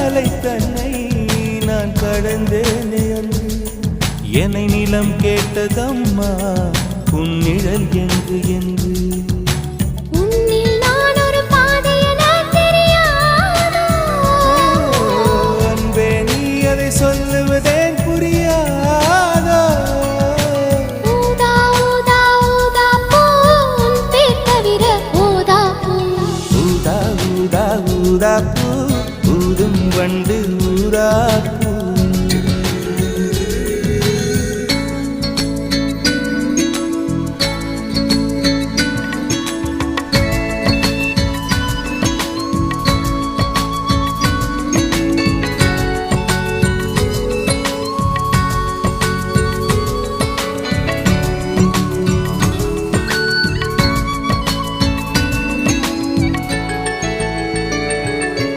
அலை தன்னை நான் கடந்தேனே அன்று என்னை நிலம் கேட்டதம்மா உன் நிழல் என்று என்று அன்பே நீ அதை சொல்லுவதேன் புரியாதோ ஊதா ஊதா ஊதா பூ ஊதும் வண்டு ஊதா பூ